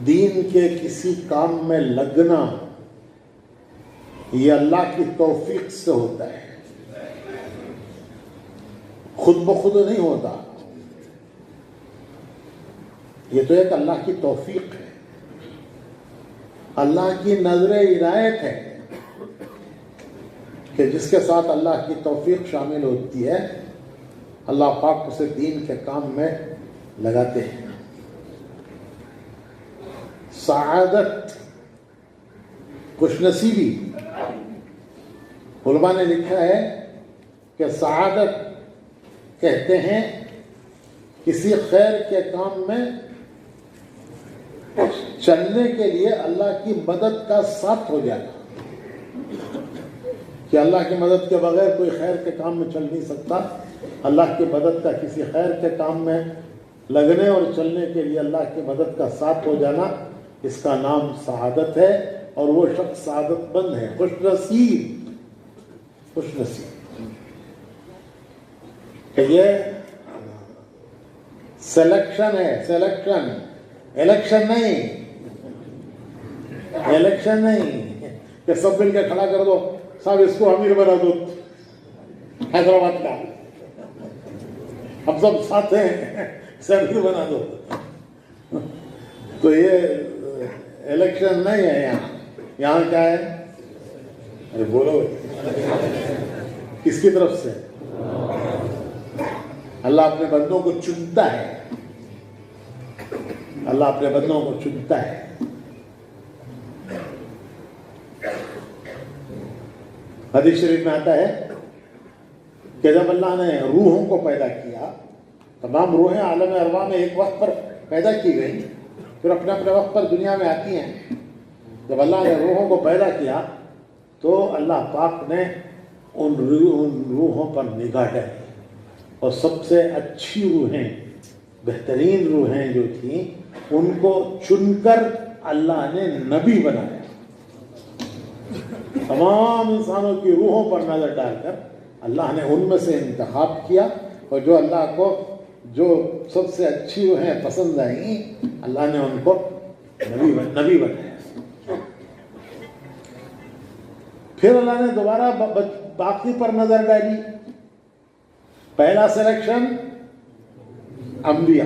دین کے کسی کام میں لگنا یہ اللہ کی توفیق سے ہوتا ہے، خود بخود نہیں ہوتا. یہ تو ایک اللہ کی توفیق ہے، اللہ کی نظر عنایت ہے کہ جس کے ساتھ اللہ کی توفیق شامل ہوتی ہے اللہ پاک اسے دین کے کام میں لگاتے ہیں. سعادت، خوش نصیبی، علماء نے لکھا ہے کہ سعادت کہتے ہیں کسی خیر کے کام میں چلنے کے لیے اللہ کی مدد کا ساتھ ہو جانا، کہ اللہ کی مدد کے بغیر کوئی خیر کے کام میں چل نہیں سکتا. اللہ کی مدد کا کسی خیر کے کام میں لگنے اور چلنے کے لیے اللہ کی مدد کا ساتھ ہو جانا، اس کا نام سعادت ہے. اور وہ شخص سعادت مند ہے، خوش نصیب. خوش نصیب کہ یہ سلیکشن ہے، سلیکشن، الیکشن نہیں، الیکشن نہیں کہ سب مل کے کھڑا کر دو، صاحب اس کو امیر بنا دو حیدرآباد کا، ہم سب ساتھ ہیں، امیر بنا دو. تو یہ الیکشن نہیں ہے. یہاں کیا ہے؟ ارے بولو، کس کی طرف سے؟ اللہ اپنے بندوں کو چنتا ہے، اللہ اپنے بندوں کو چنتا ہے. حدیث شریف میں آتا ہے کہ جب اللہ نے روحوں کو پیدا کیا، تمام روحیں عالم ارواح میں ایک وقت پر پیدا کی گئی، پھر اپنے اپنے وقت پر دنیا میں آتی ہیں. جب اللہ نے روحوں کو پیدا کیا تو اللہ پاک نے ان روحوں پر نگاہ ڈالی اور سب سے اچھی روحیں، بہترین روحیں جو تھیں ان کو چن کر اللہ نے نبی بنایا. تمام انسانوں کی روحوں پر نظر ڈال کر اللہ نے ان میں سے انتخاب کیا، اور جو اللہ کو جو سب سے اچھی روحیں پسند آئیں اللہ نے ان کو نبی بنایا. پھر اللہ نے دوبارہ باقی پر نظر ڈالی. پہلا سلیکشن انبیاء،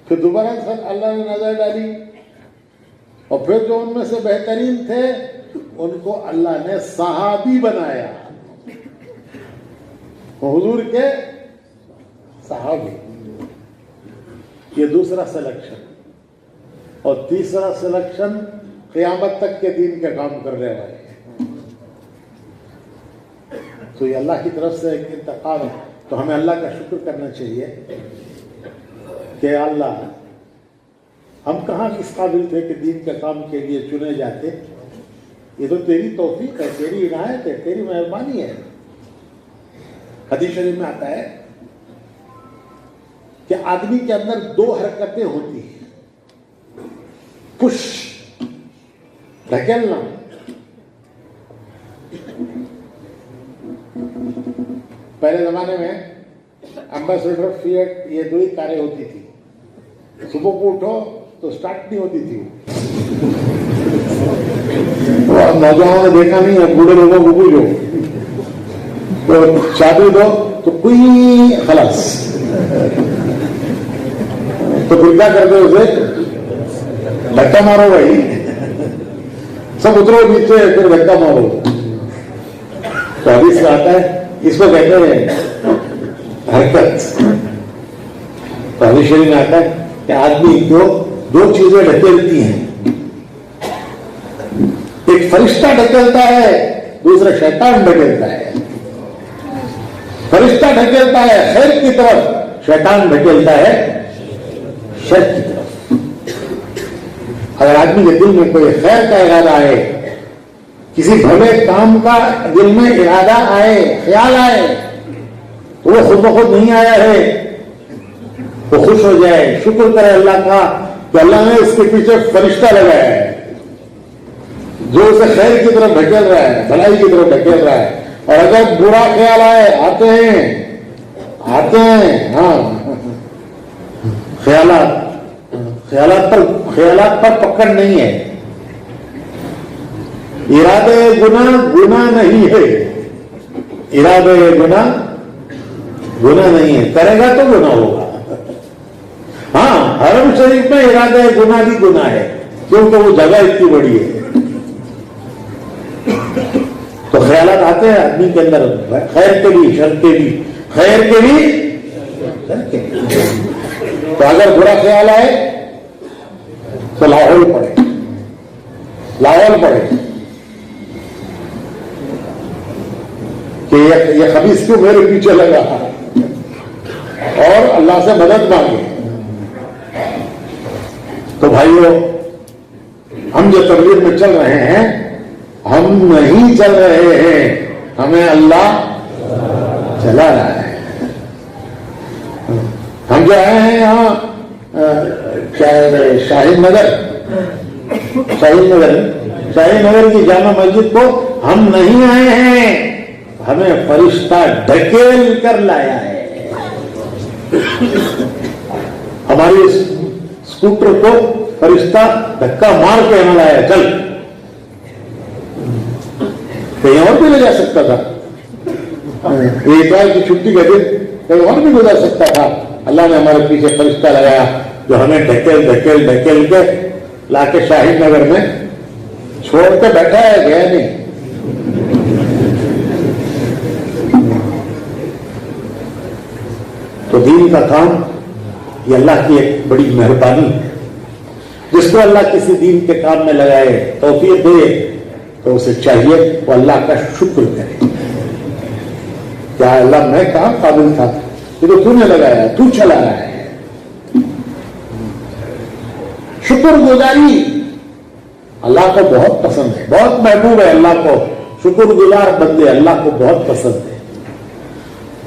پھر دوبارہ اللہ نے نظر ڈالی اور پھر جو ان میں سے بہترین تھے ان کو اللہ نے صحابی بنایا، حضور کے صحابی. یہ دوسرا سلیکشن. اور تیسرا سلیکشن قیامت تک کے دین کے کام کرنے والے. تو یہ اللہ کی طرف سے ایک انتخاب ہے. تو ہمیں اللہ کا شکر کرنا چاہیے کہ اللہ، ہم کہاں اس قابل تھے کہ دین کے کام کے لیے چنے جاتے. یہ تو تیری توفیق ہے، تیری عنایت ہے، تیری مہربانی ہے. حدیث شریف میں آتا ہے کہ آدمی کے اندر دو حرکتیں ہوتی ہیں، پش، دھکیلنا. پہلے زمانے میں امبیسڈر، فیٹ، یہ دو ہی کاریں ہوتی تھی. صبح کو اٹھو تو سٹارٹ نہیں ہوتی تھی. نوجوانوں نے دیکھا نہیں ہے، بوڑھے لوگوں کو پوچھو تو چابی دو تو کوئی خلاص. تو پھر کیا کرتے اسے؟ دھکا مارو بھائی، سب اترو نیچے، پھر دھکا مارو. تو حدیث میں آتا ہے اس کو کہتے ہیں حرکت. تو حدیث شریف میں آتا ہے کہ آدمی کو دو چیزیں ڈھکیلتی ہیں، ایک فرشتہ ڈھکیلتا ہے، دوسرا شیطان ڈھکیلتا ہے. فرشتہ ڈھکیلتا ہے خیر کی طرف، شیطان ڈھکیلتا ہے شر کی طرف. اگر آدمی کے دل میں کوئی خیر کا ارادہ آئے، کسی بھلے کام کا دل میں ارادہ آئے، خیال آئے، تو وہ خود بخود نہیں آیا ہے. وہ خوش ہو جائے، شکر کرے اللہ کا کہ اللہ نے اس کے پیچھے فرشتہ لگایا ہے جو اسے خیر کی طرف ڈھکیل رہا ہے، بھلائی کی طرف ڈھکیل رہا ہے. اور اگر برا خیال آئے، آتے ہیں ہاں خیالات، خیالات پر پکڑ نہیں ہے. ارادہ گناہ گناہ نہیں ہے. ارادہ گناہ گناہ نہیں ہے. کرے گا تو گناہ ہوگا. ہاں حرم شریف میں ارادہ گناہ بھی گناہ ہے کیونکہ وہ جگہ اتنی بڑی ہے. تو خیالات آتے ہیں آدمی کے اندر, خیر کے بھی شر کے بھی, خیر کے بھی شر کے بھی. تو اگر برا خیال آئے تو لاہور پڑے کہ یہ خبیث کیوں میرے پیچھے لگا, اور اللہ سے مدد مانگے. تو بھائیو, ہم جو تبلیغ میں چل رہے ہیں ہم نہیں چل رہے ہیں, ہمیں اللہ چلا رہا ہے. ہم جو آئے ہیں یہاں شاہین نگر کی جامع مسجد کو ہم نہیں آئے ہیں, ہمیں فرشتہ ڈھکیل کر لایا ہے. ہماری اسکوٹر کو فرشتہ دھکا مار کے ہمیں لایا, چل. کہیں اور بھی لے جا سکتا تھا, اتوار کی چھٹی کا دن کہیں اور بھی گزر سکتا تھا. اللہ نے ہمارے پیچھے فرشتہ لگایا جو ہمیں ڈھکیل کے لا کے شاہین نگر میں چھوڑ کے بیٹھا ہے, گیا نہیں. تو دین کا کام یہ اللہ کی ایک بڑی مہربانی ہے. جس کو اللہ کسی دین کے کام میں لگائے, توفیق دے, تو اسے چاہیے وہ اللہ کا شکر کرے. کیا اللہ میں کہاں قابل تھا, یہ تو نے لگایا, تو چلا رہا ہے. شکر گزاری اللہ کو بہت پسند ہے, بہت محبوب ہے اللہ کو. شکر گزار بندے اللہ کو بہت پسند ہے.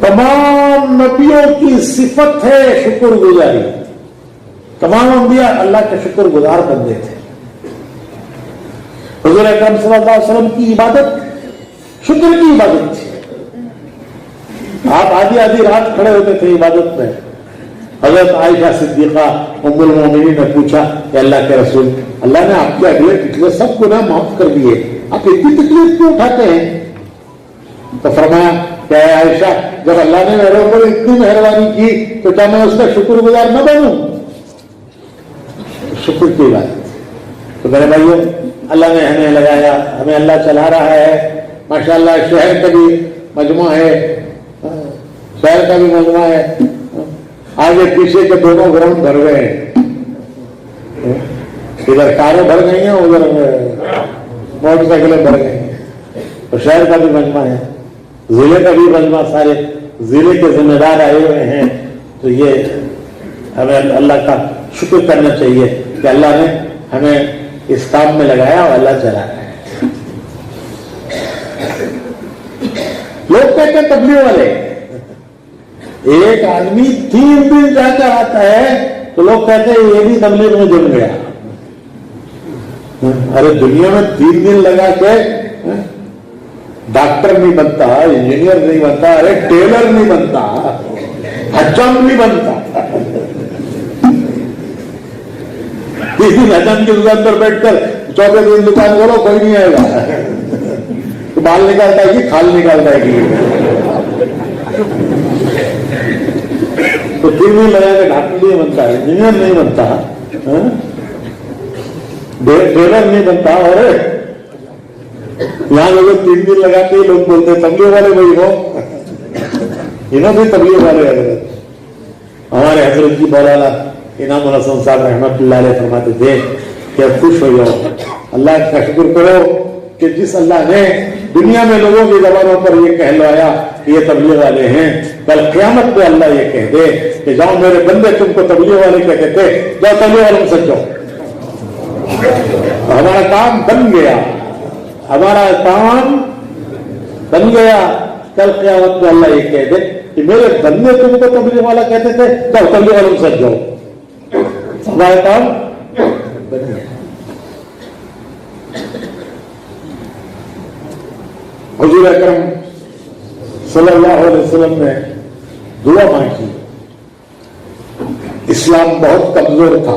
تمام نبیوں کی صفت ہے شکر گزاری. تمام انبیاء اللہ کے شکر گزار بندے تھے. حضور اکرم صلی اللہ علیہ وسلم کی عبادت شکر کی عبادت تھی. آپ آدھی رات کھڑے ہوتے تھے عبادت میں. حضرت عائشہ صدیقہ ام المومنین نے پوچھا کہ اللہ کے رسول, اللہ نے آپ کے اگلے پچھلے سب گناہ معاف کر دیے, آپ اتنی تکلیف کیوں اٹھاتے ہیں؟ تو فرمایا کہ اے عائشہ, جب اللہ نے میرے اوپر اتنی مہربانی کی تو کیا میں اس کا شکر گزار نہ بنوں؟ شکر کی بات. تو میرے بھائیوں, اللہ نے ہمیں لگایا, ہمیں اللہ چلا رہا ہے. ماشاءاللہ شہر کا بھی مجموعہ ہے, شہر کا بھی مجموعہ ہے. آگے پیچھے کے دونوں گراؤنڈ بھر گئے ہیں. ادھر کاریں بھر گئی ہیں, ادھر موٹر سائیکلیں بھر گئی ہیں. تو شہر کا بھی مجموعہ ہے, ضلع کا بھی مجموعہ, سارے ضلع کے ذمہ دار آئے ہوئے ہیں. تو یہ ہمیں اللہ کا شکر کرنا چاہیے کہ اللہ نے ہمیں اس کام میں لگایا اور اللہ چلا رہا ہے. لوگ کہتے ہیں تبلیغ والے, ایک آدمی 3 دن جا کر آتا ہے تو لوگ کہتے ہیں یہ بھی تبلیغ میں جڑ گیا. ارے دنیا میں 3 دن لگا کے ڈاکٹر نہیں بنتا, انجینئر نہیں بنتا, ارے ٹیلر نہیں بنتا, حجام نہیں بنتا. 3 دن حجام کی دکان پر بیٹھ کر 4تھے دن دکان کرو, کوئی نہیں آئے گا. تو بال نکالتا ہے کہ کھال نکالتا ہے کہ تو 3 دن لگا کے ڈاکٹر نہیں بنتا, انجینئر نہیں بنتا, ٹیلر نہیں بنتا. اور یہاں لوگ 3 دن لگاتے ہی لوگ بولتے ہیں تبلیغ والے بھائی ہو, انہوں بھی تبلیغ والے. ہمارے حضرت کی مولانا انعام الحسن صاحب رحمۃ اللہ علیہ فرماتے تھے کہ خوش ہو جاؤ, اللہ کا شکر کرو کہ جس اللہ نے دنیا میں لوگوں کی زبانوں پر یہ کہلوایا کہ یہ تبلیغ والے ہیں, کل قیامت پہ اللہ یہ کہہ دے کہ جاؤ میرے بندے تم کو تبلیغ والے کہتے تھے, جاؤ تبلیغ والوں سے جاؤ. ہمارا کام بن گیا, ہمارا کام بن گیا. کل قیامت میں اللہ یہ کہہ دے کہ میرے بندے تم کو تبلیغ والا کہتے تھے, جاؤ تبلیغ والوں سے جاؤ. ہمارا کام بن گیا. حضور اکرم صلی اللہ علیہ وسلم نے دعا مانگی. اسلام بہت کمزور تھا,